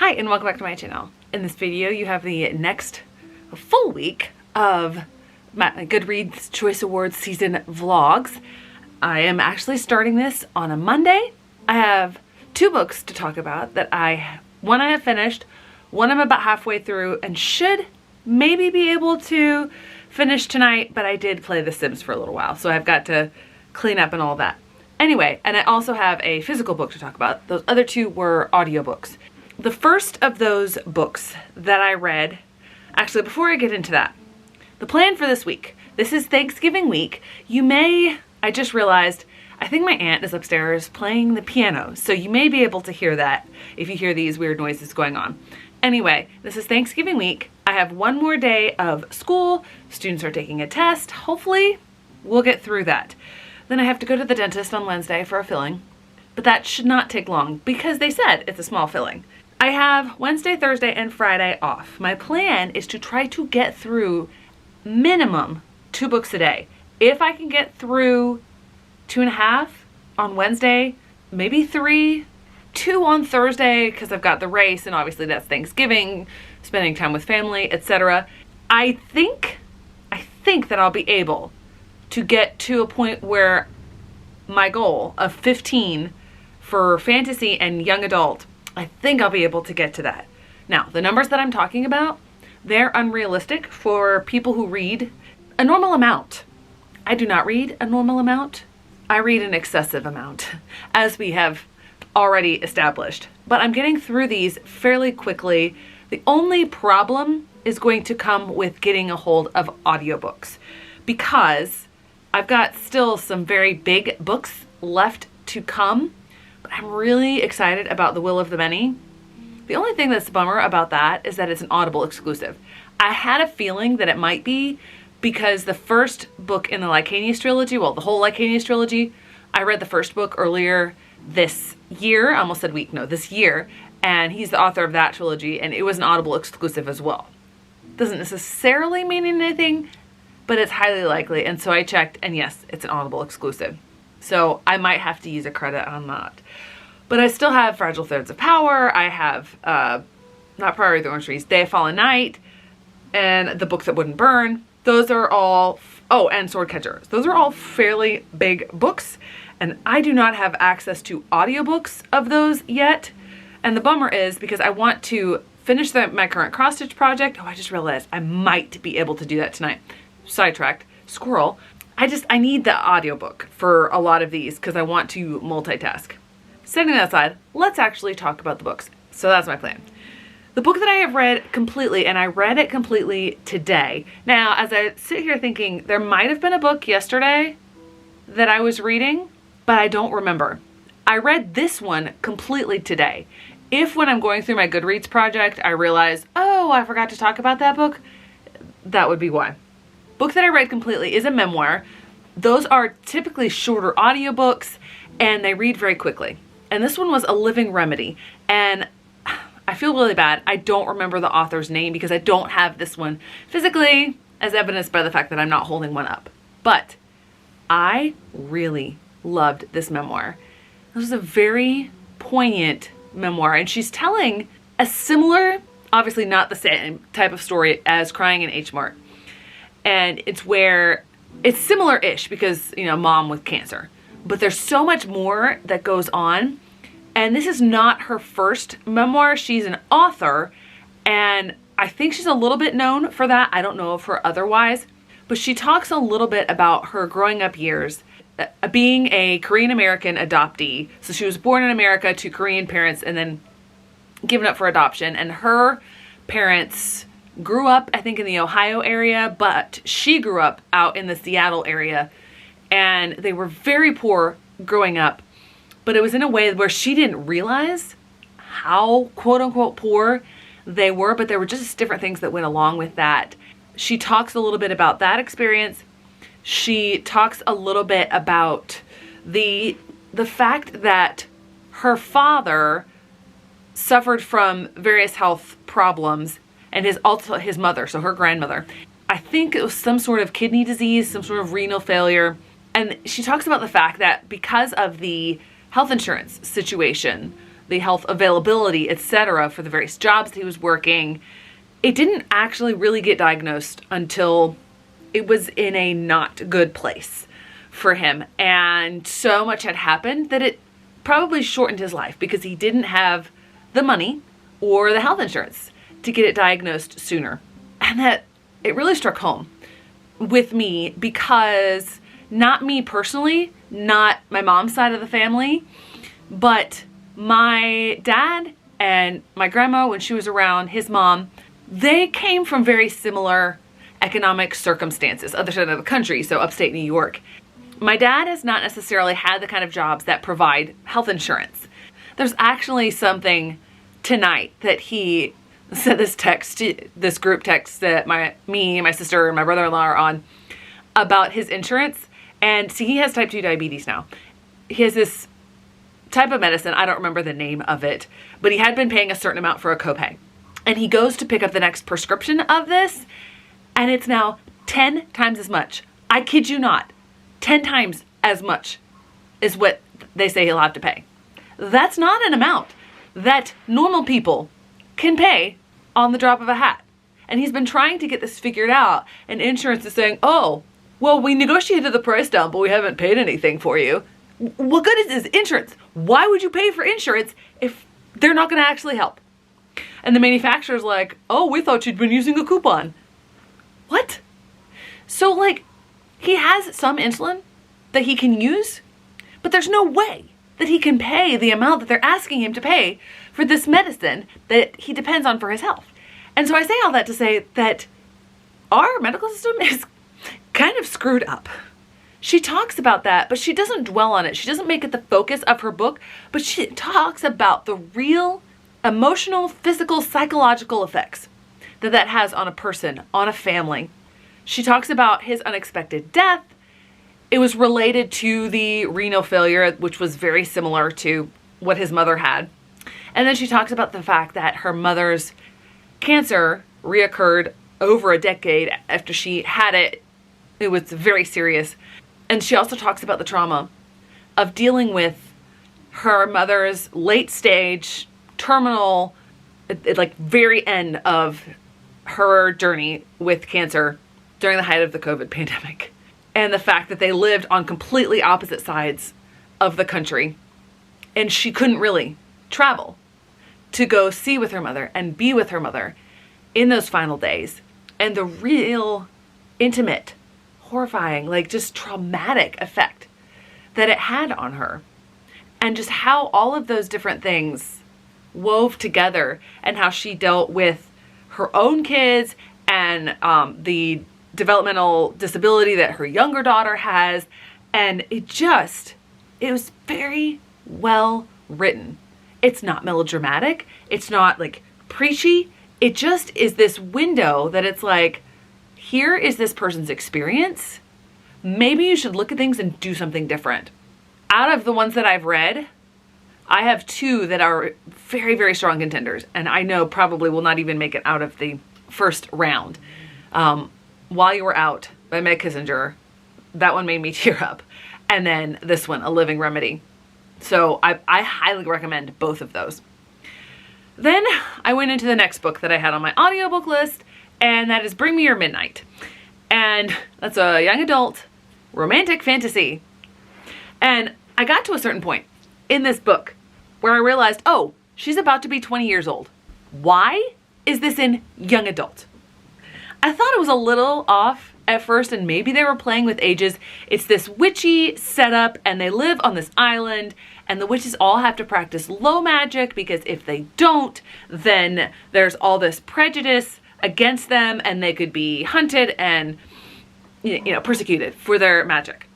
Hi and welcome back to my channel. In this video you have the next full week of my Goodreads Choice Awards season vlogs. I am actually starting this on a Monday. I have two books to talk about that one I have finished, one I'm about halfway through and should maybe be able to finish tonight, but I did play The Sims for a little while, so I've got to clean up and all that. Anyway, and I also have a physical book to talk about. Those other two were audiobooks. The first of those books that I read, actually before I get into that, the plan for this week, this is Thanksgiving week. I just realized, I think my aunt is upstairs playing the piano, so you may be able to hear that if you hear these weird noises going on. Anyway, this is Thanksgiving week. I have one more day of school. Students are taking a test. Hopefully, we'll get through that. Then I have to go to the dentist on Wednesday for a filling, but that should not take long because they said it's a small filling. I have Wednesday, Thursday, and Friday off. My plan is to try to get through minimum 2 books a day. If I can get through 2.5 on Wednesday, maybe 3, 2 on Thursday because I've got the race and obviously that's Thanksgiving, spending time with family, etc. I think that I'll be able to get to a point where my goal of 15 for fantasy and young adult, I think I'll be able to get to that. Now, the numbers that I'm talking about, they're unrealistic for people who read a normal amount. I do not read a normal amount. I read an excessive amount, as we have already established. But I'm getting through these fairly quickly. The only problem is going to come with getting a hold of audiobooks because I've got still some very big books left to come. I'm really excited about The Will of the Many. The only thing that's a bummer about that is that it's an Audible exclusive. I had a feeling that it might be because the first book in the Licanius trilogy, well, the whole Licanius trilogy, I read the first book earlier this year, I almost said week, no, this year, and he's the author of that trilogy, and it was an Audible exclusive as well. Doesn't necessarily mean anything, but it's highly likely, and so I checked, and yes, it's an Audible exclusive. So I might have to use a credit on that. But I still have Fragile Threads of Power. I have, not Priority of the Orange Trees, Day of Fallen Night, and The Book That Wouldn't Burn. Those are all, oh, and Sword Catchers. Those are all fairly big books, and I do not have access to audiobooks of those yet. And the bummer is because I want to finish my current cross-stitch project. Oh, I just realized I might be able to do that tonight. Sidetracked, squirrel. I need the audiobook for a lot of these because I want to multitask. Setting that aside, let's actually talk about the books. So that's my plan. The book that I have read completely, and I read it completely today. Now, as I sit here thinking, there might have been a book yesterday that I was reading, but I don't remember. I read this one completely today. If when I'm going through my Goodreads project, I realize, oh, I forgot to talk about that book, that would be why. Book that I read completely is a memoir. Those are typically shorter audiobooks and they read very quickly. And this one was A Living Remedy. And I feel really bad. I don't remember the author's name because I don't have this one physically, as evidenced by the fact that I'm not holding one up. But I really loved this memoir. This was a very poignant memoir, and she's telling a similar, obviously not the same type of story as Crying in H Mart. And it's where it's similar-ish because, you know, mom with cancer. But there's so much more that goes on. And this is not her first memoir. She's an author. And I think she's a little bit known for that. I don't know of her otherwise. But she talks a little bit about her growing up years, being a Korean-American adoptee. So she was born in America to Korean parents and then given up for adoption. And her parents grew up, I think, in the Ohio area, but she grew up out in the Seattle area, and they were very poor growing up, but it was in a way where she didn't realize how quote-unquote poor they were, but there were just different things that went along with that. She talks a little bit about that experience. She talks a little bit about the fact that her father suffered from various health problems, and his mother, so her grandmother, I think it was some sort of kidney disease, some sort of renal failure. And she talks about the fact that because of the health insurance situation, the health availability, etc., for the various jobs that he was working, it didn't actually really get diagnosed until it was in a not good place for him. And so much had happened that it probably shortened his life because he didn't have the money or the health insurance to get it diagnosed sooner. And that it really struck home with me because not me personally, not my mom's side of the family, but my dad and my grandma, when she was around, his mom, they came from very similar economic circumstances, other side of the country, so upstate New York. My dad has not necessarily had the kind of jobs that provide health insurance. There's actually something tonight that he sent this group text that me, my sister, and my brother-in-law are on about his insurance. And see, he has type 2 diabetes now. He has this type of medicine, I don't remember the name of it, but he had been paying a certain amount for a copay. And he goes to pick up the next prescription of this, and it's now 10 times as much. I kid you not. 10 times as much is what they say he'll have to pay. That's not an amount that normal people can pay on the drop of a hat. And he's been trying to get this figured out, and insurance is saying, oh, well, we negotiated the price down, but we haven't paid anything for you. What good is this insurance? Why would you pay for insurance if they're not going to actually help? And the manufacturer's like, oh, we thought you'd been using a coupon. What? So, like, he has some insulin that he can use, but there's no way that he can pay the amount that they're asking him to pay for this medicine that he depends on for his health. And so I say all that to say that our medical system is kind of screwed up. She talks about that, but she doesn't dwell on it. She doesn't make it the focus of her book, but she talks about the real emotional, physical, psychological effects that has on a person, on a family. She talks about his unexpected death. It was related to the renal failure, which was very similar to what his mother had. And then she talks about the fact that her mother's cancer reoccurred over a decade after she had it. It was very serious. And she also talks about the trauma of dealing with her mother's late stage, terminal, like very end of her journey with cancer during the height of the COVID pandemic. And the fact that they lived on completely opposite sides of the country. And she couldn't really travel to go see with her mother and be with her mother in those final days. And the real intimate, horrifying, like just traumatic effect that it had on her. And just how all of those different things wove together, and how she dealt with her own kids and the developmental disability that her younger daughter has. And it was very well written. It's not melodramatic. It's not like preachy. It just is this window that it's like, here is this person's experience. Maybe you should look at things and do something different. Out of the ones that I've read, I have two that are very, very strong contenders, and I know probably will not even make it out of the first round. While You Were Out by Meg Kissinger, that one made me tear up. And then this one, A Living Remedy. So I highly recommend both of those. Then I went into the next book that I had on my audiobook list, and that is Bring Me Your Midnight. And that's a young adult romantic fantasy. And I got to a certain point in this book where I realized, oh, she's about to be 20 years old. Why is this in young adult? I thought it was a little off at first, and maybe they were playing with ages. It's this witchy setup, and they live on this island, and the witches all have to practice low magic, because if they don't, then there's all this prejudice against them, and they could be hunted and persecuted for their magic.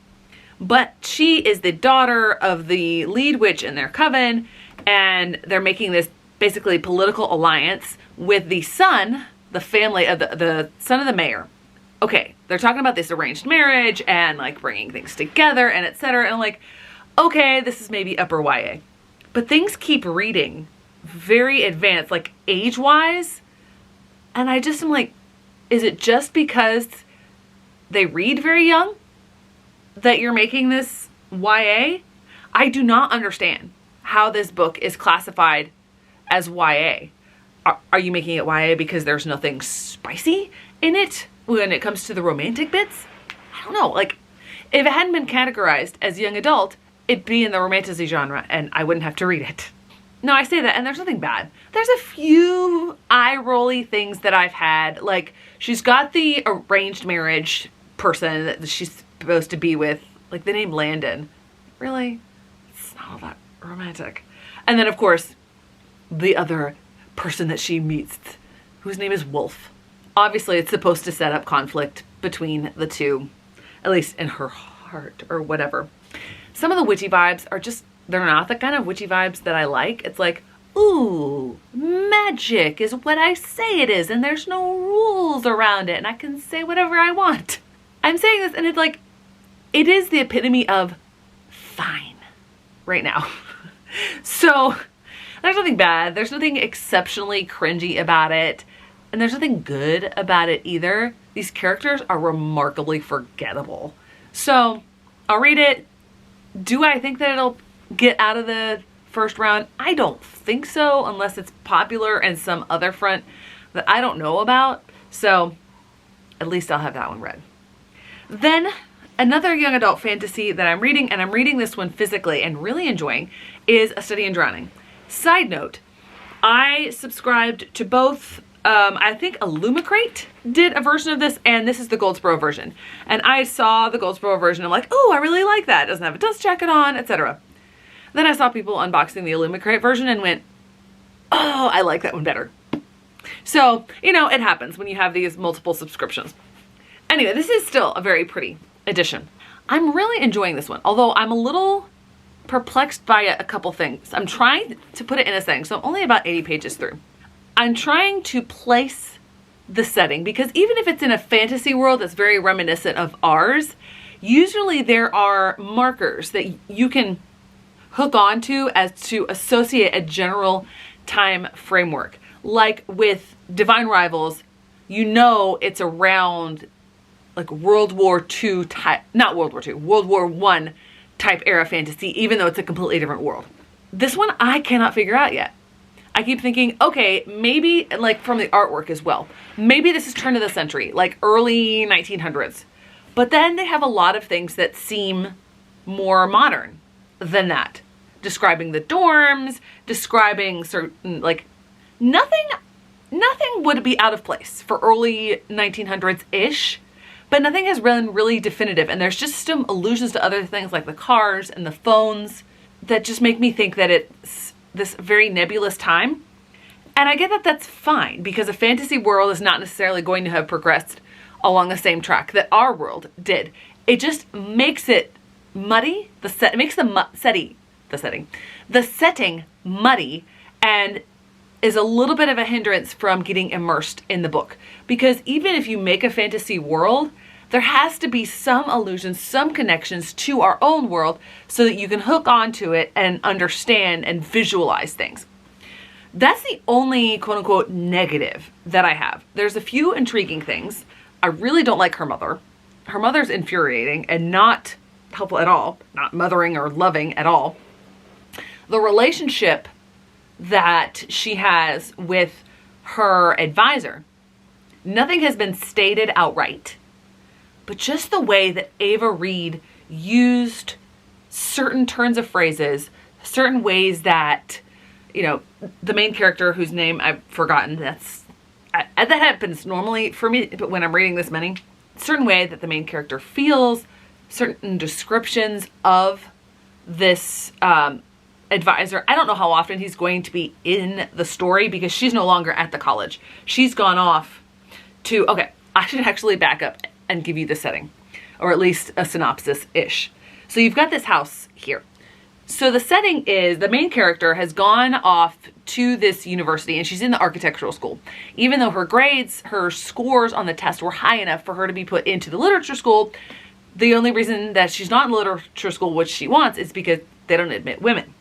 But she is the daughter of the lead witch in their coven, and they're making this basically political alliance with the son, the family of the son of the mayor. Okay, they're talking about this arranged marriage and like bringing things together and etc. And I'm like, okay, this is maybe upper YA. But things keep reading very advanced, like age-wise. And I just am like, is it just because they read very young that you're making this YA? I do not understand how this book is classified as YA. Are you making it YA because there's nothing spicy in it when it comes to the romantic bits? I don't know. Like, if it hadn't been categorized as young adult, it'd be in the romantasy genre and I wouldn't have to read it. No, I say that and there's nothing bad. There's a few eye-rolly things that I've had. Like, she's got the arranged marriage person that she's supposed to be with. Like, the name Landon. Really? It's not all that romantic. And then, of course, the other person that she meets, whose name is Wolf. Obviously, it's supposed to set up conflict between the two, at least in her heart or whatever. Some of the witchy vibes are just, they're not the kind of witchy vibes that I like. It's like, ooh, magic is what I say it is, and there's no rules around it, and I can say whatever I want. I'm saying this, and it's like, it is the epitome of fine right now. So there's nothing bad. There's nothing exceptionally cringy about it. And there's nothing good about it either. These characters are remarkably forgettable. So I'll read it. Do I think that it'll get out of the first round? I don't think so, unless it's popular and some other front that I don't know about. So at least I'll have that one read. Then another young adult fantasy that I'm reading, and I'm reading this one physically and really enjoying, is A Study in Drowning. Side note, I subscribed to both, I think Illumicrate did a version of this, and this is the Goldsboro version. And I saw the Goldsboro version, I'm like, oh, I really like that. It doesn't have a dust jacket on, etc. Then I saw people unboxing the Illumicrate version and went, oh, I like that one better. So, you know, it happens when you have these multiple subscriptions. Anyway, this is still a very pretty edition. I'm really enjoying this one, although I'm a little perplexed by a couple things. I'm trying to put it in a setting, so I'm only about 80 pages through. I'm trying to place the setting, because even if it's in a fantasy world that's very reminiscent of ours, usually there are markers that you can hook onto as to associate a general time framework. Like with Divine Rivals, you know it's around like World War II type, not World War II, World War I type era fantasy, even though it's a completely different world. This one I cannot figure out yet. I keep thinking, okay, maybe, like from the artwork as well, maybe this is turn of the century, like early 1900s. But then they have a lot of things that seem more modern than that. Describing the dorms, describing certain, like, nothing would be out of place for early 1900s-ish, but nothing has been really definitive. And there's just some allusions to other things like the cars and the phones that just make me think that it's this very nebulous time. And I get that that's fine, because a fantasy world is not necessarily going to have progressed along the same track that our world did. It just makes it muddy. It makes the setting muddy, and is a little bit of a hindrance from getting immersed in the book. Because even if you make a fantasy world, there has to be some allusions, some connections to our own world so that you can hook onto it and understand and visualize things. That's the only quote unquote negative that I have. There's a few intriguing things. I really don't like her mother. Her mother's infuriating and not helpful at all, not mothering or loving at all. The relationship that she has with her advisor, nothing has been stated outright, but just the way that Ava Reed used certain turns of phrases, certain ways that, you know, the main character whose name I've forgotten, that happens normally for me, but when I'm reading this many, certain way that the main character feels, certain descriptions of this advisor. I don't know how often he's going to be in the story, because she's no longer at the college. She's gone off to, okay, I should actually back up and give you the setting, or at least a synopsis-ish. So you've got this house here. So the setting is the main character has gone off to this university, and she's in the architectural school. Even though her grades, her scores on the test were high enough for her to be put into the literature school, the only reason that she's not in literature school, which she wants, is because they don't admit women.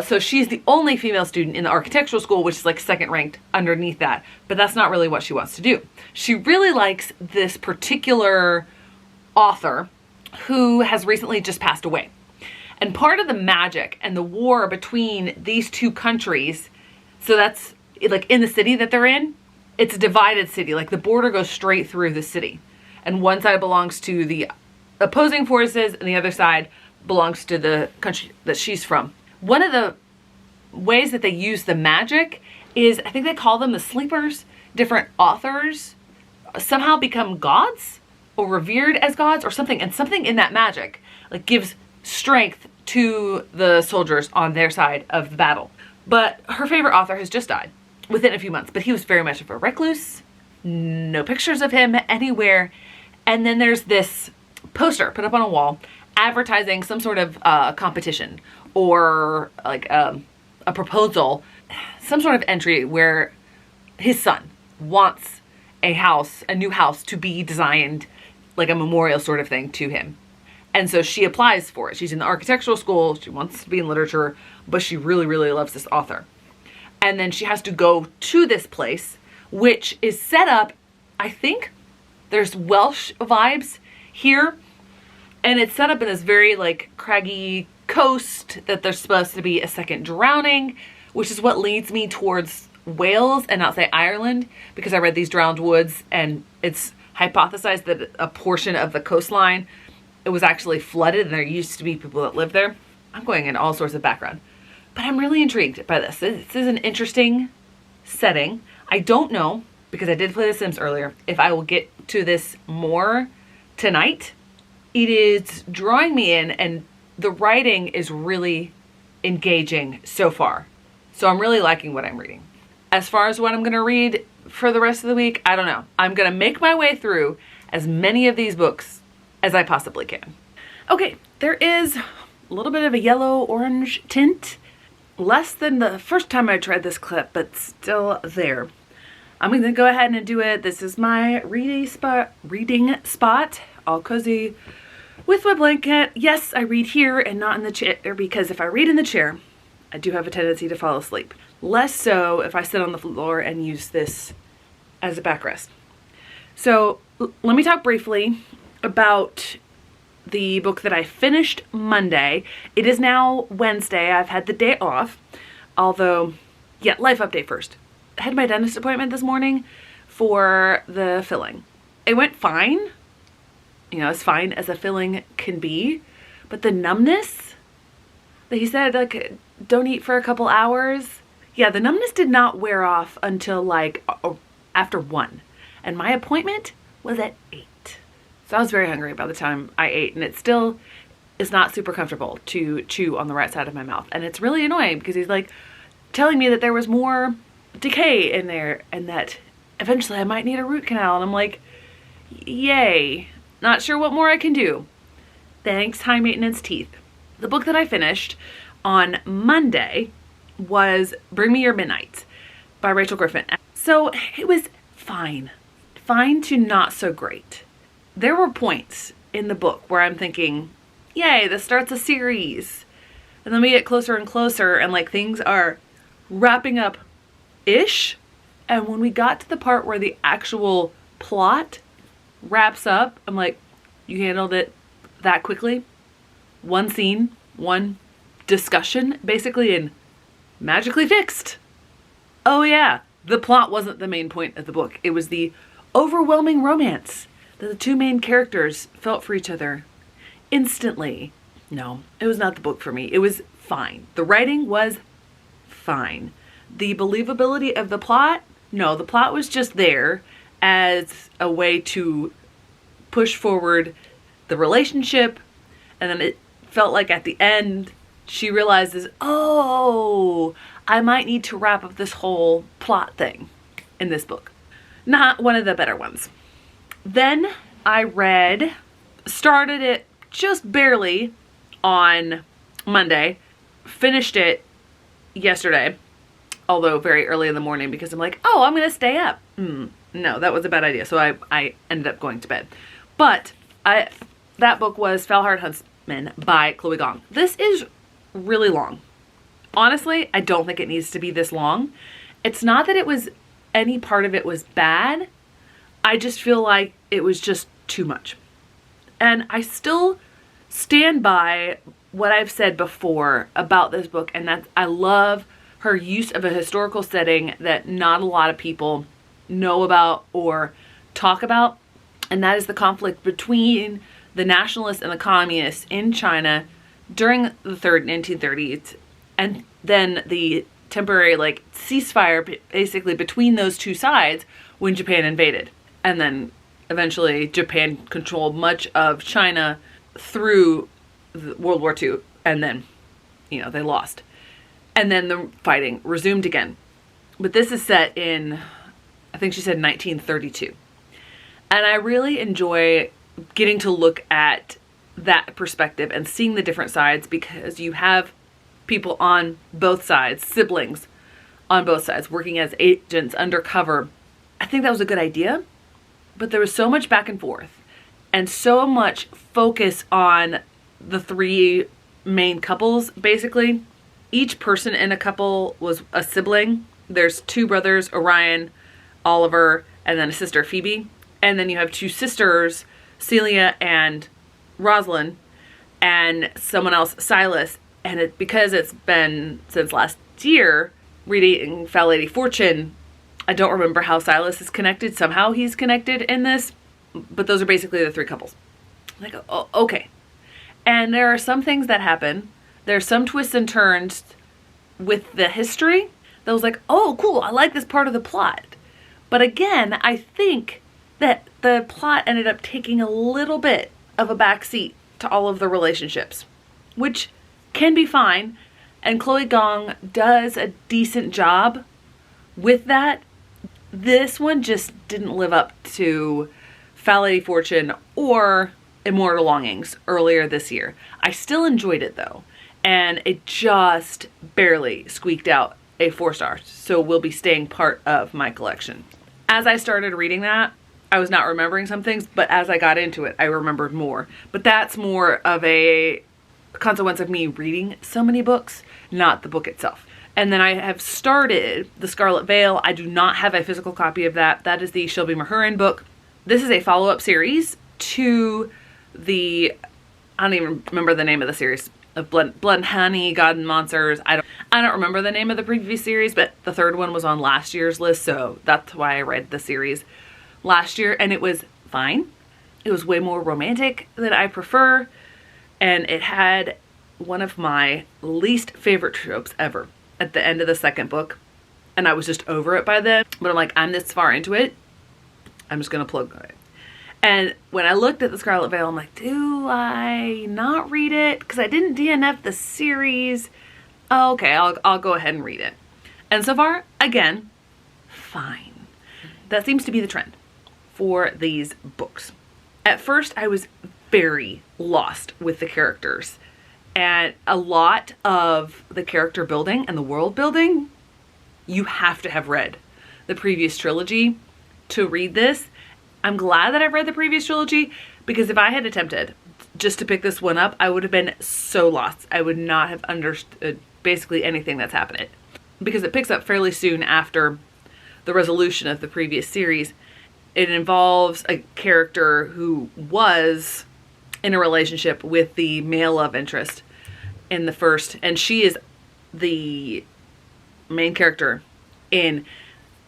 So she's the only female student in the architectural school, which is like second ranked underneath that. But that's not really what she wants to do. She really likes this particular author who has recently just passed away. And part of the magic and the war between these two countries, so that's like in the city that they're in, it's a divided city. Like the border goes straight through the city. And one side belongs to the opposing forces and the other side belongs to the country that she's from. One of the ways that they use the magic is, I think they call them the sleepers. Different authors somehow become gods or revered as gods or something. And something in that magic like gives strength to the soldiers on their side of the battle. But her favorite author has just died within a few months, but he was very much of a recluse. No pictures of him anywhere. And then there's this poster put up on a wall advertising some sort of competition or like a proposal, some sort of entry where his son wants a new house to be designed like a memorial sort of thing to him. And so she applies for it. She's in the architectural school. She wants to be in literature, but she really, really loves this author. And then she has to go to this place, which is set up, I think there's Welsh vibes here. And it's set up in this very like craggy coast that there's supposed to be a second drowning, which is what leads me towards Wales and not say Ireland, because I read These Drowned Woods and it's hypothesized that a portion of the coastline, it was actually flooded and there used to be people that lived there. I'm going in all sorts of background, but I'm really intrigued by this. This is an interesting setting. I don't know, because I did play The Sims earlier, if I will get to this more tonight. It is drawing me in and the writing is really engaging so far. So I'm really liking what I'm reading. As far as what I'm going to read for the rest of the week, I don't know. I'm going to make my way through as many of these books as I possibly can. Okay, there is a little bit of a yellow-orange tint. Less than the first time I tried this clip, but still there. I'm going to go ahead and do it. This is my reading spot, all cozy with my blanket. Yes, I read here and not in the chair, because if I read in the chair, I do have a tendency to fall asleep. Less so if I sit on the floor and use this as a backrest. So let me talk briefly about the book that I finished Monday. It is now Wednesday. I've had the day off, although, yeah, life update first. I had my dentist appointment this morning for the filling. It went fine, you know, as fine as a filling can be, but the numbness that he said, like, don't eat for a couple hours. Yeah, the numbness did not wear off until like after 1, and my appointment was at 8. So I was very hungry by the time I ate, and it still is not super comfortable to chew on the right side of my mouth. And it's really annoying because he's like telling me that there was more decay in there and that eventually I might need a root canal. And I'm like, yay, not sure what more I can do. Thanks, high maintenance teeth. The book that I finished on Monday was Bring Me Your Midnight by Rachel Griffin. So it was fine. Fine to not so great. There were points in the book where I'm thinking, yay, this starts a series. And then we get closer and closer and like things are wrapping up-ish. And when we got to the part where the actual plot wraps up, I'm like, you handled it that quickly? One scene, one discussion, basically, and magically fixed. Oh yeah, the plot wasn't the main point of the book. It was the overwhelming romance that the two main characters felt for each other instantly. No, it was not the book for me. It was fine. The writing was fine. The believability of the plot, no, the plot was just there as a way to push forward the relationship. And then it felt like at the end, she realizes, oh, I might need to wrap up this whole plot thing in this book. Not one of the better ones. Then I started it just barely on Monday, finished it yesterday, although very early in the morning because I'm like, oh, I'm going to stay up. No, that was a bad idea. So I ended up going to bed. But that book was Fell Hard Huntsman by Chloe Gong. This is really long. Honestly, I don't think it needs to be this long. It's not that any part of it was bad. I just feel like it was just too much. And I still stand by what I've said before about this book, and that's I love her use of a historical setting that not a lot of people know about or talk about, and that is the conflict between the nationalists and the communists in China during the 1930s, and then the temporary ceasefire basically between those two sides when Japan invaded. And then eventually Japan controlled much of China through World War II, and then, they lost. And then the fighting resumed again. But this is set in, I think she said 1932. And I really enjoy getting to look at that perspective and seeing the different sides, because you have people on both sides, siblings on both sides, working as agents undercover. I think that was a good idea, but there was so much back and forth and so much focus on the three main couples, basically. Each person in a couple was a sibling. There's two brothers, Orion, Oliver, and then a sister, Phoebe. And then you have two sisters, Celia and Rosalind, and someone else, Silas. And because it's been since last year, reading Foul Lady Fortune, I don't remember how Silas is connected. Somehow he's connected in this. But those are basically the three couples. Oh, okay. And there are some things that happen. There's some twists and turns with the history that was like, oh, cool, I like this part of the plot. But again, I think that the plot ended up taking a little bit of a backseat to all of the relationships, which can be fine. And Chloe Gong does a decent job with that. This one just didn't live up to Foul Lady Fortune or Immortal Longings earlier this year. I still enjoyed it though, and it just barely squeaked out a 4 star, so will be staying part of my collection. As I started reading that, I was not remembering some things, but as I got into it, I remembered more. But that's more of a consequence of me reading so many books, not the book itself. And then I have started The Scarlet Veil. I do not have a physical copy of that. That is the Shelby Mahurin book. This is a follow-up series to I don't even remember the name of the series, of Blood and Honey, God and Monsters. I don't remember the name of the previous series, but the third one was on last year's list, so that's why I read the series last year, and it was fine. It was way more romantic than I prefer, and it had one of my least favorite tropes ever at the end of the second book, and I was just over it by then. But I'm like, I'm this far into it, I'm just gonna plug it. And when I looked at The Scarlet Veil, I'm like, do I not read it? Because I didn't DNF the series. Oh, okay, I'll go ahead and read it. And so far, again, fine. That seems to be the trend for these books. At first, I was very lost with the characters. And a lot of the character building and the world building, you have to have read the previous trilogy to read this. I'm glad that I've read the previous trilogy, because if I had attempted just to pick this one up, I would have been so lost. I would not have understood basically anything that's happening, because it picks up fairly soon after the resolution of the previous series. It involves a character who was in a relationship with the male love interest in the first, and she is the main character in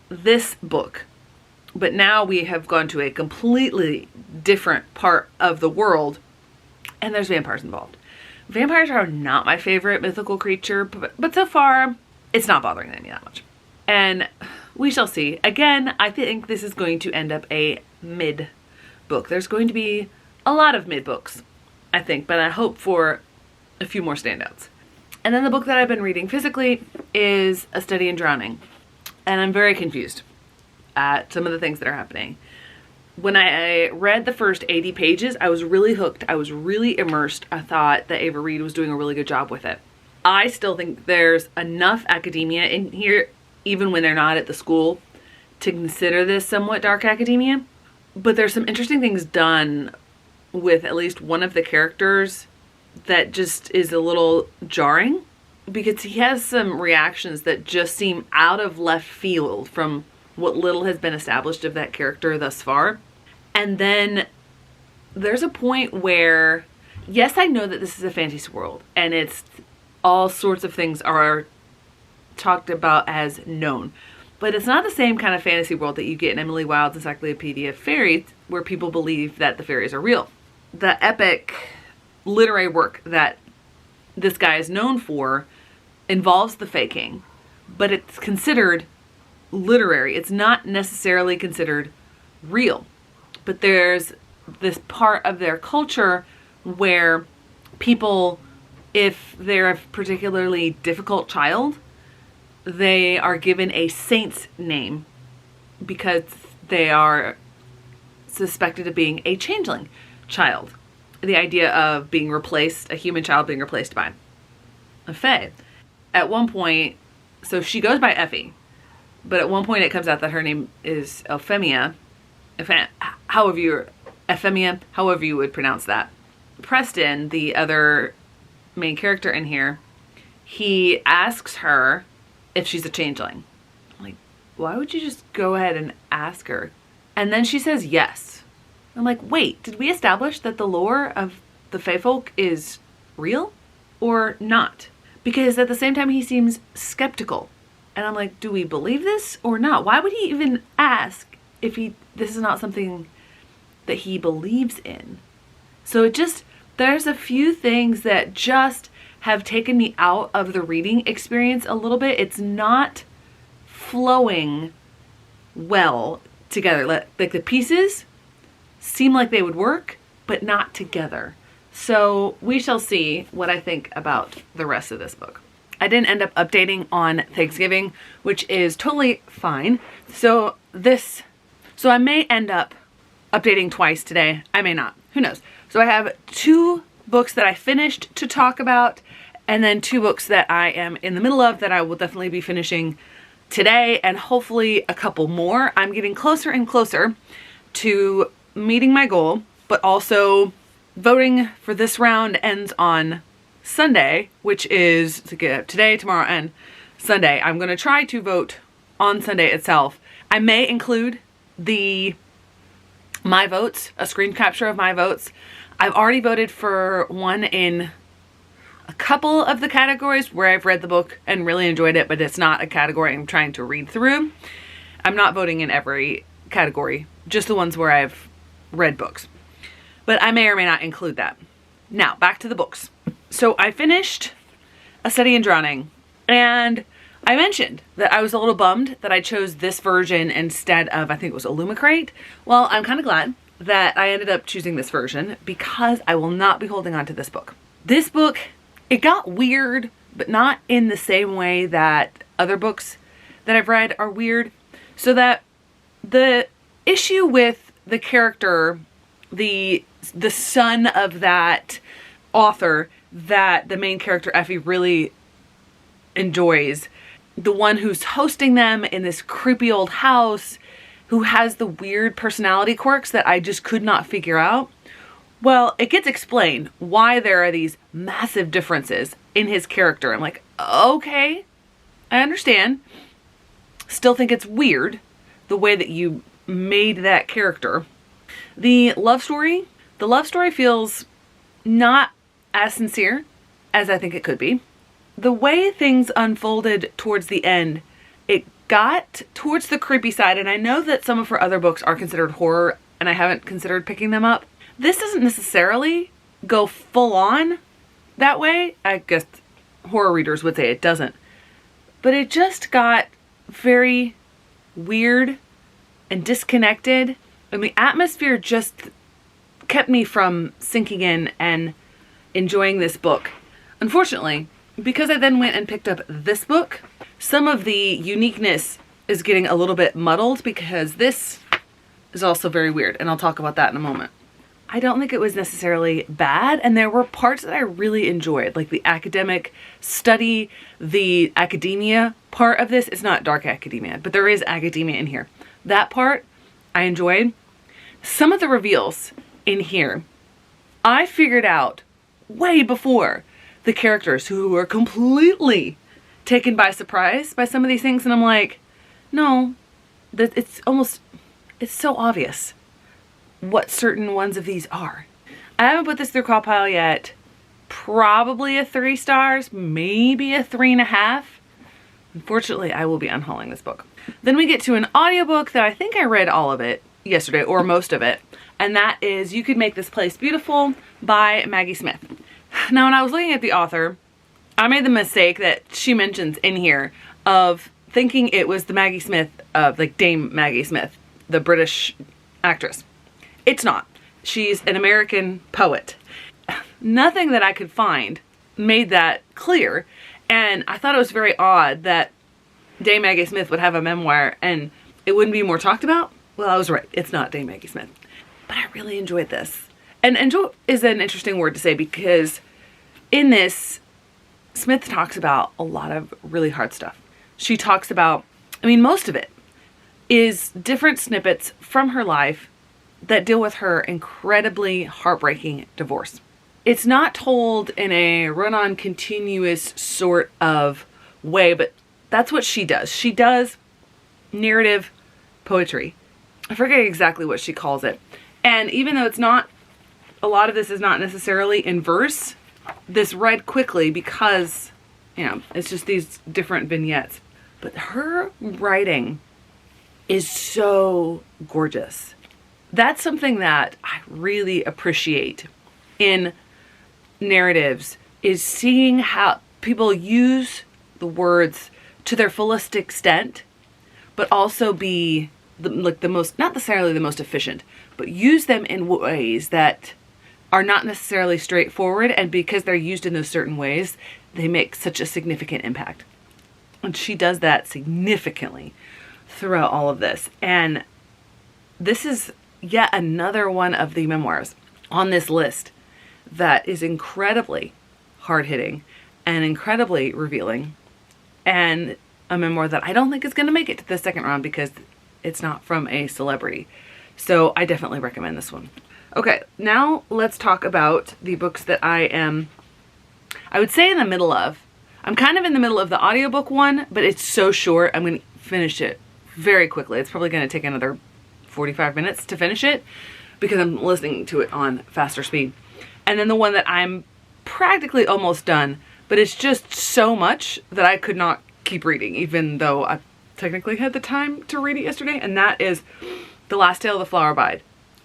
this book. But now we have gone to a completely different part of the world, and there's vampires involved. Vampires are not my favorite mythical creature, but so far it's not bothering me that much. And we shall see. Again, I think this is going to end up a mid book. There's going to be a lot of mid books, I think, but I hope for a few more standouts. And then the book that I've been reading physically is A Study in Drowning, and I'm very confused at some of the things that are happening. When I read the first 80 pages, I was really hooked. I was really immersed. I thought that Ava Reed was doing a really good job with it. I still think there's enough academia in here, even when they're not at the school, to consider this somewhat dark academia. But there's some interesting things done with at least one of the characters that just is a little jarring, because he has some reactions that just seem out of left field from what little has been established of that character thus far. And then there's a point where yes, I know that this is a fantasy world, and it's all sorts of things are talked about as known. But it's not the same kind of fantasy world that you get in Emily Wilde's Encyclopedia of Fairies, where people believe that the fairies are real. The epic literary work that this guy is known for involves the faking, but it's considered literary. It's not necessarily considered real. But there's this part of their culture where people, if they're a particularly difficult child, they are given a saint's name because they are suspected of being a changeling child. The idea of being replaced, a human child being replaced by a fae. At one point, so she goes by Effie, but at one point it comes out that her name is Euphemia, Euphemia, however you would pronounce that. Preston, the other main character in here, he asks her if she's a changeling. I'm like, why would you just go ahead and ask her? And then she says yes. I'm like, wait, did we establish that the lore of the Fae folk is real or not? Because at the same time he seems skeptical. And I'm like, do we believe this or not? Why would he even ask if this is not something that he believes in? So it just, there's a few things that just have taken me out of the reading experience a little bit. It's not flowing well together. Like the pieces seem like they would work, but not together. So we shall see what I think about the rest of this book. I didn't end up updating on Thanksgiving, which is totally fine. So I may end up updating twice today. I may not. Who knows? So I have 2 books that I finished to talk about, and then 2 books that I am in the middle of that I will definitely be finishing today, and hopefully a couple more. I'm getting closer and closer to meeting my goal, but also voting for this round ends on Sunday, which is today, tomorrow, and Sunday. I'm going to try to vote on Sunday itself. I may include my votes, a screen capture of my votes. I've already voted for one in a couple of the categories where I've read the book and really enjoyed it, but it's not a category I'm trying to read through. I'm not voting in every category, just the ones where I've read books. But I may or may not include that. Now, back to the books. So I finished A Study in Drowning, and I mentioned that I was a little bummed that I chose this version instead of, I think it was Illumicrate. Well, I'm kind of glad that I ended up choosing this version because I will not be holding on to this book. This book, it got weird, but not in the same way that other books that I've read are weird. So that the issue with the character, the son of that author that the main character Effie really enjoys, the one who's hosting them in this creepy old house, who has the weird personality quirks that I just could not figure out. Well, it gets explained why there are these massive differences in his character. I'm like, okay, I understand. Still think it's weird the way that you made that character. The love story feels not as sincere as I think it could be. The way things unfolded towards the end, it got towards the creepy side, and I know that some of her other books are considered horror, and I haven't considered picking them up. This doesn't necessarily go full on that way. I guess horror readers would say it doesn't. But it just got very weird and disconnected, and the atmosphere just kept me from sinking in and enjoying this book. Unfortunately, because I then went and picked up this book, some of the uniqueness is getting a little bit muddled because this is also very weird, and I'll talk about that in a moment. I don't think it was necessarily bad, and there were parts that I really enjoyed, like the academic study, the academia part of this. It's not dark academia, but there is academia in here. That part I enjoyed. Some of the reveals in here, I figured out way before the characters, who were completely taken by surprise by some of these things, and I'm like, no, it's so obvious what certain ones of these are. I haven't put this through Compile yet. Probably a 3 stars, maybe a 3.5. Unfortunately, I will be unhauling this book. Then we get to an audiobook that I think I read all of it yesterday, or most of it, and that is You Could Make This Place Beautiful by Maggie Smith. Now, when I was looking at the author, I made the mistake that she mentions in here of thinking it was the Maggie Smith of, like, Dame Maggie Smith, the British actress. It's not. She's an American poet. Nothing that I could find made that clear, and I thought it was very odd that Dame Maggie Smith would have a memoir and it wouldn't be more talked about. Well, I was right. It's not Dame Maggie Smith. But I really enjoyed this. And enjoy is an interesting word to say because in this, Smith talks about a lot of really hard stuff. She talks about, I mean, most of it is different snippets from her life that deal with her incredibly heartbreaking divorce. It's not told in a run-on continuous sort of way, but that's what she does. She does narrative poetry. I forget exactly what she calls it. And even though it's not, a lot of this is not necessarily in verse, this read quickly because, you know, it's just these different vignettes. But her writing is so gorgeous. That's something that I really appreciate in narratives, is seeing how people use the words to their fullest extent, but also be the most, not necessarily the most efficient, but use them in ways that are not necessarily straightforward, and because they're used in those certain ways, they make such a significant impact. And she does that significantly throughout all of this. And this is yet another one of the memoirs on this list that is incredibly hard-hitting and incredibly revealing, and a memoir that I don't think is going to make it to the second round because it's not from a celebrity. So I definitely recommend this one. Okay, now let's talk about the books that I would say in the middle of. I'm kind of in the middle of the audiobook one, but it's so short, I'm going to finish it very quickly. It's probably going to take another 45 minutes to finish it because I'm listening to it on faster speed. And then the one that I'm practically almost done, but it's just so much that I could not keep reading, even though I technically had the time to read it yesterday, and that is The Last Tale of the Flower Bride.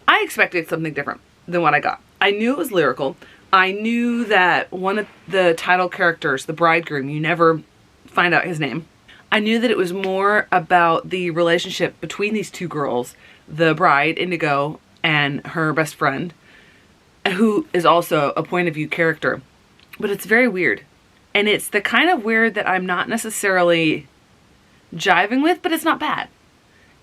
I expected something different than what I got. I knew it was lyrical. I knew that one of the title characters, the bridegroom, you never find out his name. I knew that it was more about the relationship between these two girls, the bride, Indigo, and her best friend, who is also a point of view character. But it's very weird. And it's the kind of weird that I'm not necessarily jiving with, but it's not bad.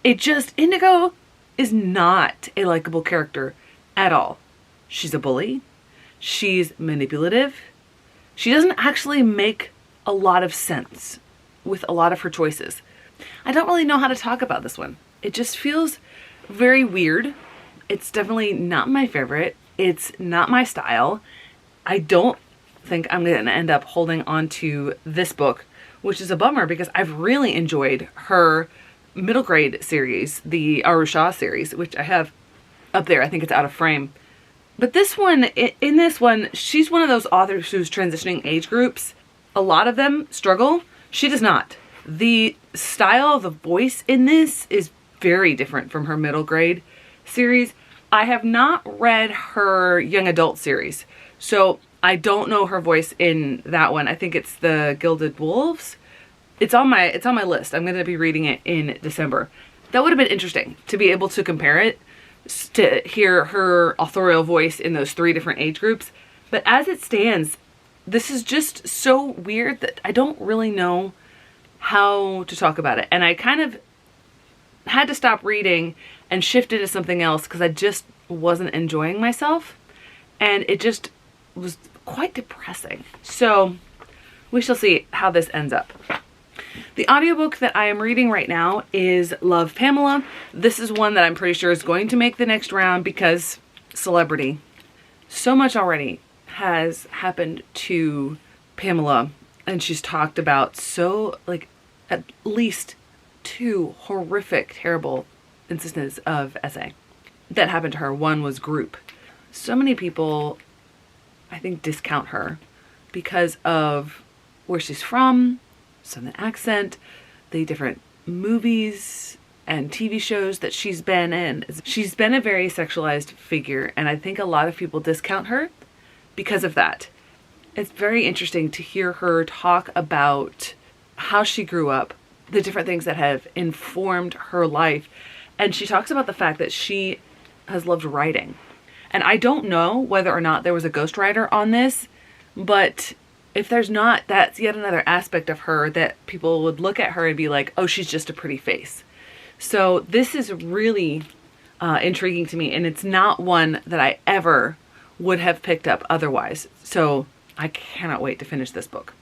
It just, Indigo is not a likable character at all. She's a bully. She's manipulative. She doesn't actually make a lot of sense with a lot of her choices. I don't really know how to talk about this one. It just feels very weird. It's definitely not my favorite. It's not my style. I don't think I'm going to end up holding on to this book, which is a bummer because I've really enjoyed her middle grade series, the Arusha series, which I have up there. I think it's out of frame. But this one, in this one, she's one of those authors who's transitioning age groups. A lot of them struggle. She does not. The style of the voice in this is very different from her middle grade series. I have not read her young adult series, so I don't know her voice in that one. I think it's the Gilded Wolves. It's on my list. I'm going to be reading it in December. That would have been interesting to be able to compare it, to hear her authorial voice in those 3 different age groups. But as it stands, this is just so weird that I don't really know how to talk about it. And I kind of had to stop reading and shift into something else because I just wasn't enjoying myself. And it just was quite depressing. So we shall see how this ends up. The audiobook that I am reading right now is Love, Pamela. This is one that I'm pretty sure is going to make the next round because celebrity. So much already has happened to Pamela, and she's talked about at least 2 horrific, terrible instances of SA that happened to her. One was group. So many people, I think, discount her because of where she's from, Southern accent, the different movies and TV shows that she's been in. She's been a very sexualized figure, and I think a lot of people discount her because of that. It's very interesting to hear her talk about how she grew up, the different things that have informed her life. And she talks about the fact that she has loved writing. And I don't know whether or not there was a ghostwriter on this, but if there's not, that's yet another aspect of her that people would look at her and be like, oh, she's just a pretty face. So this is really intriguing to me, and it's not one that I ever would have picked up otherwise. So I cannot wait to finish this book.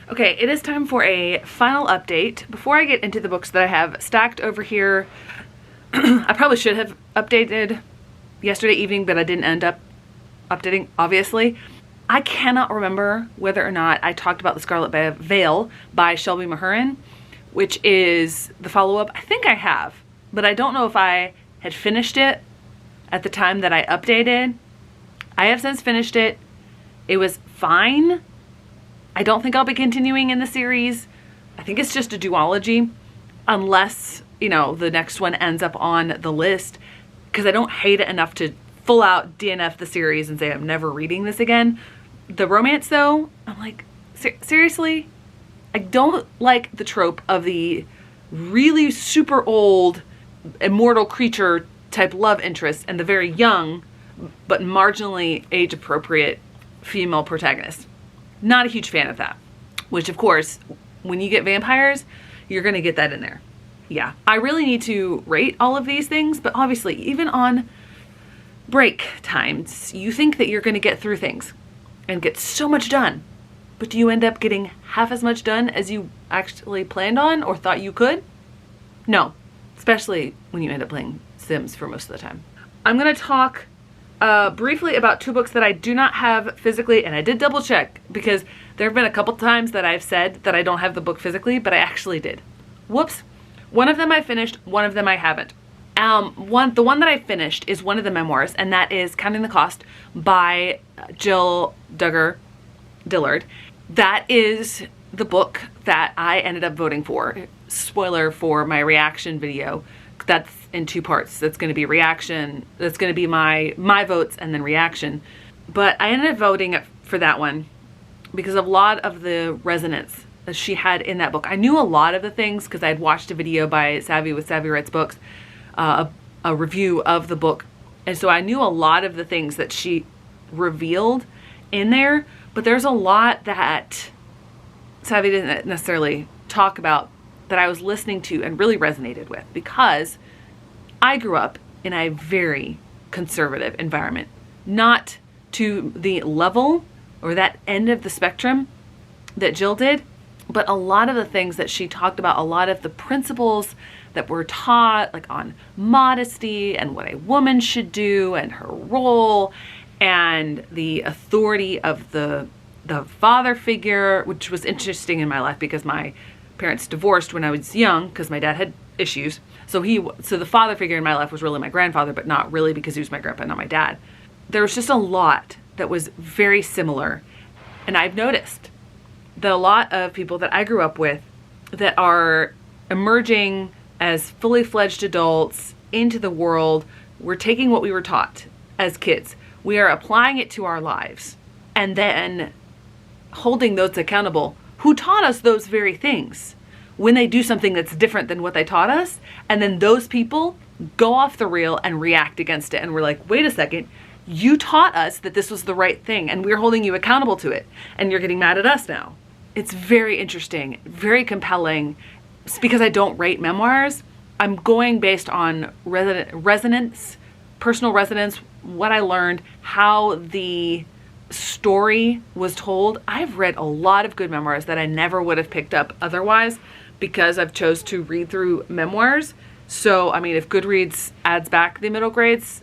Okay, it is time for a final update. Before I get into the books that I have stacked over here, I probably should have updated yesterday evening, but I didn't end up updating, obviously. I cannot remember whether or not I talked about The Scarlet Veil by Shelby Mahurin, which is the follow-up. I think I have, but I don't know if I had finished it at the time that I updated. I have since finished it. It was fine. I don't think I'll be continuing in the series. I think it's just a duology, unless, you know, the next one ends up on the list, because I don't hate it enough to full out DNF the series and say I'm never reading this again. The romance, though, I'm like, seriously? I don't like the trope of the really super old immortal creature type love interest and the very young but marginally age appropriate female protagonist. Not a huge fan of that, which of course, when you get vampires, you're gonna get that in there. Yeah, I really need to rate all of these things, but obviously even on break times, you think that you're gonna get through things and get so much done, but do you end up getting half as much done as you actually planned on or thought you could? No, especially when you end up playing Sims for most of the time. I'm gonna talk briefly about two books that I do not have physically, and I did double check because there have been a couple times that I've said that I don't have the book physically, but I actually did. Whoops. One of them I finished, one of them I haven't. The one that I finished is one of the memoirs, and that is Counting the Cost by Jill Dillard. That is the book that I ended up voting for. Spoiler for my reaction video. That's in two parts. That's going to be reaction. That's going to be my votes and then reaction. But I ended up voting for that one because of a lot of the resonance that she had in that book. I knew a lot of the things because I had watched a video by Savvy with Savvy Writes Books, a review of the book. And so I knew a lot of the things that she revealed in there, but there's a lot that Savvy didn't necessarily talk about that I was listening to and really resonated with, because I grew up in a very conservative environment, not to the level or that end of the spectrum that Jill did, but a lot of the things that she talked about, a lot of the principles that were taught, like on modesty and what a woman should do and her role and the authority of the father figure, which was interesting in my life because my parents divorced when I was young because my dad had issues. So the father figure in my life was really my grandfather, but not really because he was my grandpa, not my dad. There was just a lot that was very similar. And I've noticed that a lot of people that I grew up with that are emerging as fully fledged adults into the world, we're taking what we were taught as kids. We are applying it to our lives and then holding those accountable who taught us those very things when they do something that's different than what they taught us. And then those people go off the rail and react against it. And we're like, wait a second, you taught us that this was the right thing and we're holding you accountable to it. And you're getting mad at us now. It's very interesting, very compelling. It's because I don't rate memoirs. I'm going based on resonance, personal resonance, what I learned, how the story was told. I've read a lot of good memoirs that I never would have picked up otherwise because I've chose to read through memoirs. So, I mean, if Goodreads adds back the middle grades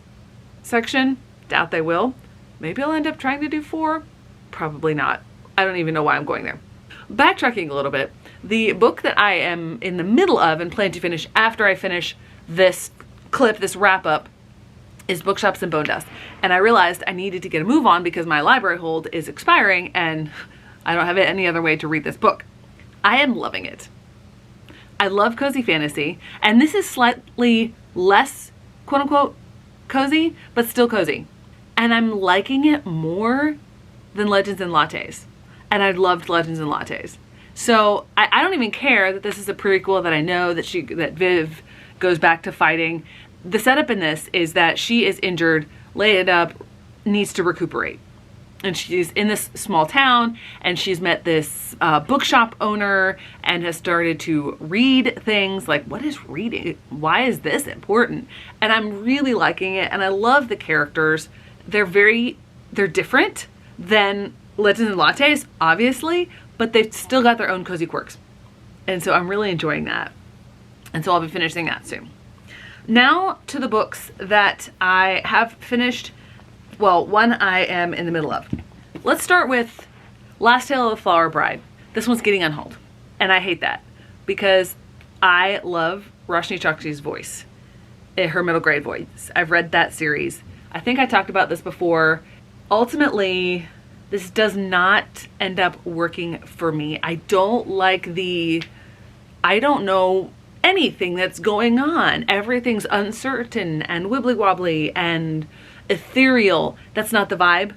section, doubt they will. Maybe I'll end up trying to do 4. Probably not. I don't even know why I'm going there. Backtracking a little bit, the book that I am in the middle of and plan to finish after I finish this clip, this wrap up, is Bookshops and Bone Dust. And I realized I needed to get a move on because my library hold is expiring and I don't have any other way to read this book. I am loving it. I love cozy fantasy, and this is slightly less quote unquote cozy, but still cozy. And I'm liking it more than Legends and Lattes. And I loved Legends and Lattes. So I don't even care that this is a prequel, that I know that Viv goes back to fighting. The setup in this is that she is injured, laid up, needs to recuperate. And she's in this small town, and she's met this bookshop owner and has started to read things like, what is reading? Why is this important? And I'm really liking it, and I love the characters. They're different than Legends and Lattes, obviously, but they've still got their own cozy quirks. And so I'm really enjoying that. And so I'll be finishing that soon. Now to the books that I have finished. Well, one I am in the middle of. Let's start with Last Tale of the Flower Bride. This one's getting on hold. And I hate that because I love Roshni Chokchi's voice, her middle grade voice. I've read that series. I think I talked about this before. Ultimately, this does not end up working for me. I don't know anything that's going on. Everything's uncertain and wibbly wobbly and ethereal. That's not the vibe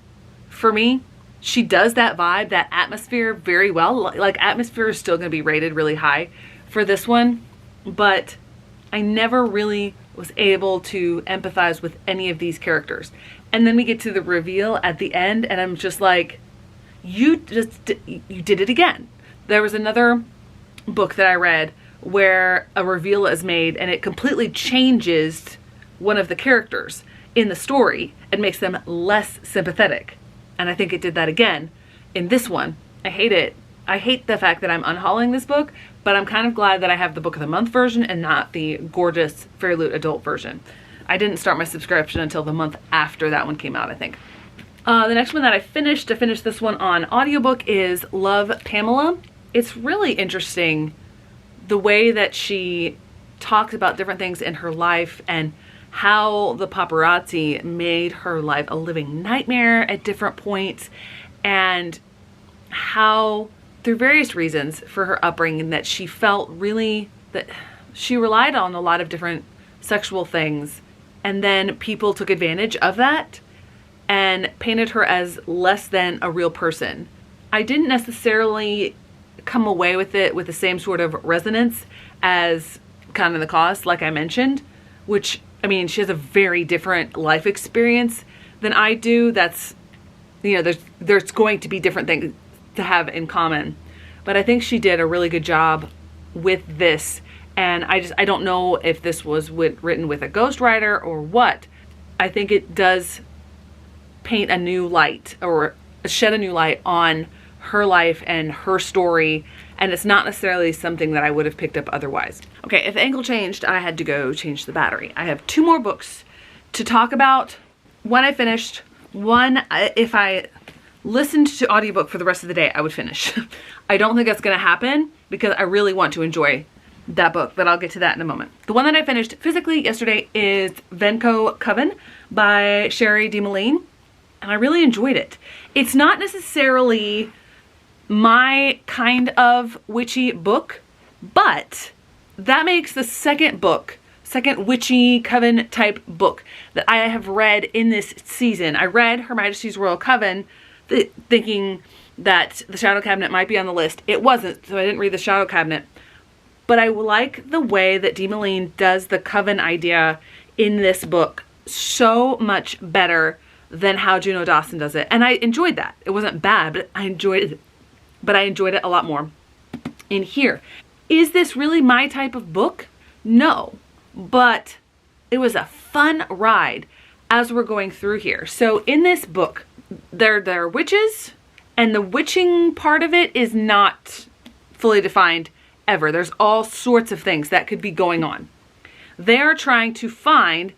for me. She does that vibe, that atmosphere very well. Like, atmosphere is still going to be rated really high for this one, but I never really was able to empathize with any of these characters. And then we get to the reveal at the end, and I'm just like, you did it again. There was another book that I read where a reveal is made and it completely changes one of the characters in the story and makes them less sympathetic. And I think it did that again in this one. I hate it. I hate the fact that I'm unhauling this book, but I'm kind of glad that I have the Book of the Month version and not the gorgeous Fairy Loot adult version. I didn't start my subscription until the month after that one came out, I think. The next one that I finished this one on audiobook is Love, Pamela. It's really interesting the way that she talks about different things in her life and how the paparazzi made her life a living nightmare at different points, and how through various reasons for her upbringing that she felt really that she relied on a lot of different sexual things, and then people took advantage of that and painted her as less than a real person. I didn't necessarily come away with it with the same sort of resonance as Count on the Cost, like I mentioned, which, I mean, she has a very different life experience than I do. That's, you know, there's going to be different things to have in common. But I think she did a really good job with this. And I don't know if this was written with a ghostwriter or what. I think it does paint a new light, or shed a new light on her life and her story, and it's not necessarily something that I would have picked up otherwise. Okay, if the angle changed, I had to go change the battery. I have 2 more books to talk about. One I finished, one if I listened to audiobook for the rest of the day, I would finish. I don't think that's gonna happen because I really want to enjoy that book, but I'll get to that in a moment. The one that I finished physically yesterday is Venko Coven by Sherry DeMolane, and I really enjoyed it. It's not necessarily my kind of witchy book, but that makes the second witchy coven type book that I have read in this season. I read Her Majesty's Royal Coven thinking that the Shadow Cabinet might be on the list. It wasn't, so I didn't read the Shadow Cabinet. But I like the way that DeMolane does the coven idea in this book so much better than how Juno Dawson does it. And I enjoyed that. It wasn't bad, but I enjoyed it. But I enjoyed it a lot more in here. Is this really my type of book? No, but it was a fun ride as we're going through here. So in this book, there are witches, and the witching part of it is not fully defined ever. There's all sorts of things that could be going on. They're trying to find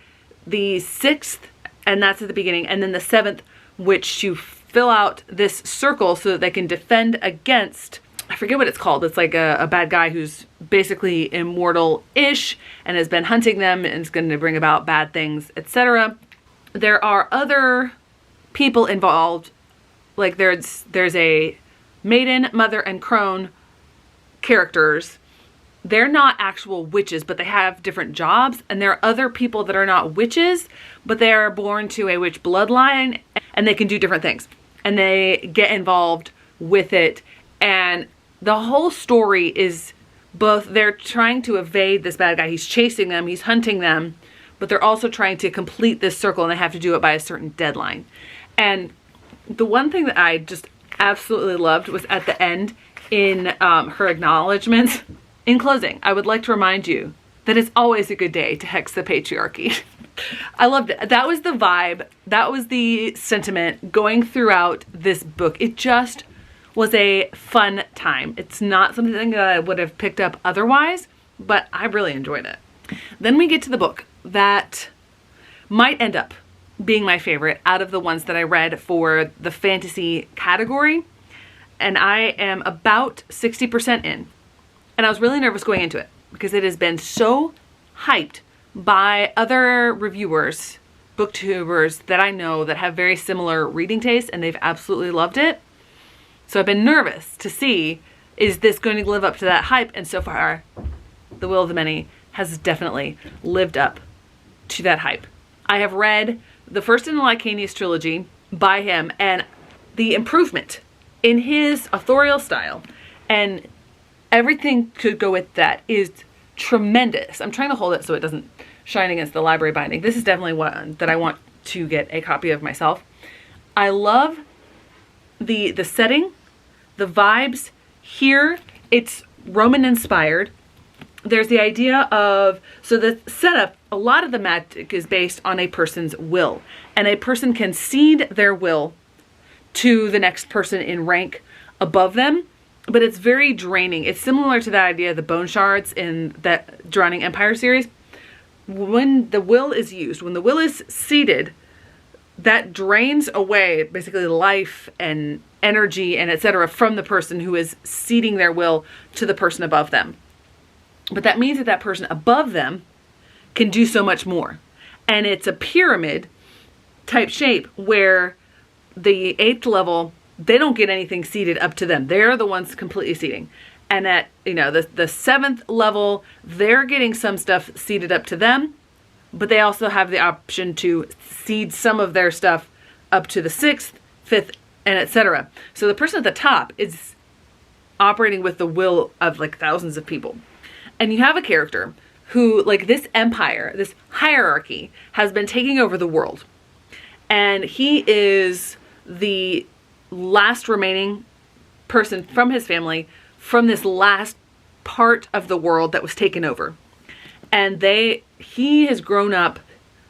the 6th, and that's at the beginning, and then the 7th witch to fill out this circle so that they can defend against, I forget what it's called. It's like a bad guy who's basically immortal-ish and has been hunting them and is going to bring about bad things, etc. there are other people involved. Like there's a maiden, mother, and crone characters. They're not actual witches, but they have different jobs. And there are other people that are not witches, but they are born to a witch bloodline, and they can do different things. And they get involved with it. And the whole story is both they're trying to evade this bad guy. He's chasing them, he's hunting them, but they're also trying to complete this circle, and they have to do it by a certain deadline. And the one thing that I just absolutely loved was at the end in her acknowledgments. In closing, I would like to remind you that it's always a good day to hex the patriarchy. I loved it. That was the vibe. That was the sentiment going throughout this book. It just was a fun time. It's not something that I would have picked up otherwise, but I really enjoyed it. Then we get to the book that might end up being my favorite out of the ones that I read for the fantasy category. And I am about 60% in. And I was really nervous going into it because it has been so hyped by other reviewers, booktubers that I know that have very similar reading tastes, and they've absolutely loved it. So I've been nervous to see, is this going to live up to that hype? And so far, The Will of the Many has definitely lived up to that hype. I have read the first in the Lycanius trilogy by him, and the improvement in his authorial style and everything could go with that is tremendous. I'm trying to hold it so it doesn't shine against the library binding. This is definitely one that I want to get a copy of myself. I love the setting, the vibes here. It's Roman inspired. There's the idea of, so the setup, a lot of the magic is based on a person's will, and a person can cede their will to the next person in rank above them, but it's very draining. It's similar to that idea of the bone shards in that Drowning Empire series. When the will is used, when the will is ceded, that drains away basically life and energy and etc. from the person who is ceding their will to the person above them. But that means that that person above them can do so much more. And it's a pyramid type shape where the 8th level, they don't get anything ceded up to them. They're the ones completely ceding. And at, the 7th level, they're getting some stuff ceded up to them, but they also have the option to cede some of their stuff up to the 6th, 5th, and etc. So the person at the top is operating with the will of like thousands of people. And you have a character who, like, this empire, this hierarchy has been taking over the world. And he is the last remaining person from his family from this last part of the world that was taken over. And he has grown up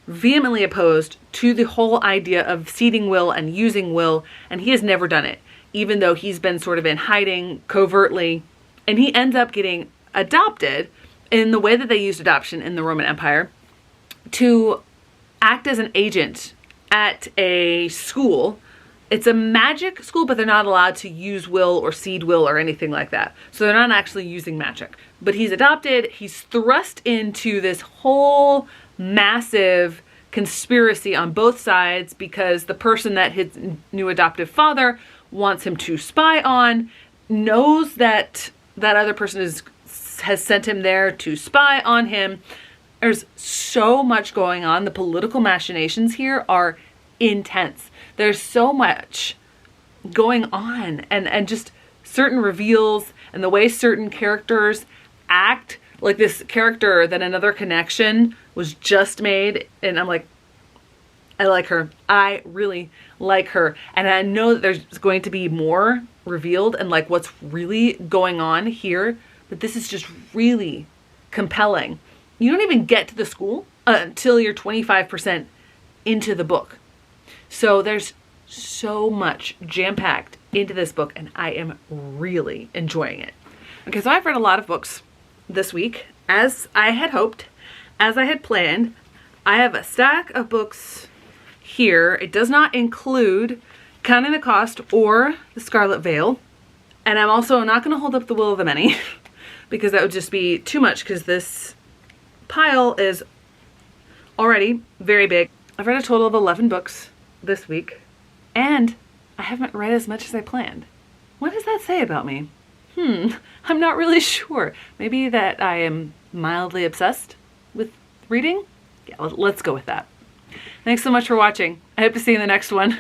vehemently opposed to the whole idea of ceding will and using will, and he has never done it, even though he's been sort of in hiding covertly. And he ends up getting adopted in the way that they used adoption in the Roman Empire to act as an agent at a school. It's a magic school, but they're not allowed to use will or seed will or anything like that. So they're not actually using magic. But he's adopted, he's thrust into this whole massive conspiracy on both sides because the person that his new adoptive father wants him to spy on knows that that other person has sent him there to spy on him. There's so much going on. The political machinations here are intense. There's so much going on, and just certain reveals and the way certain characters act. Like this character that Another Connection was just made, and I'm like, I like her. I really like her. And I know that there's going to be more revealed and like what's really going on here, but this is just really compelling. You don't even get to the school until you're 25% into the book. So there's so much jam-packed into this book, and I am really enjoying it. Okay, so I've read a lot of books this week, as I had hoped, as I had planned. I have a stack of books here. It does not include Counting the Cost or The Scarlet Veil. And I'm also not going to hold up The Will of the Many because that would just be too much, because this pile is already very big. I've read a total of 11 books this week, and I haven't read as much as I planned. What does that say about me? I'm not really sure. Maybe that I am mildly obsessed with reading? Yeah, let's go with that. Thanks so much for watching. I hope to see you in the next one.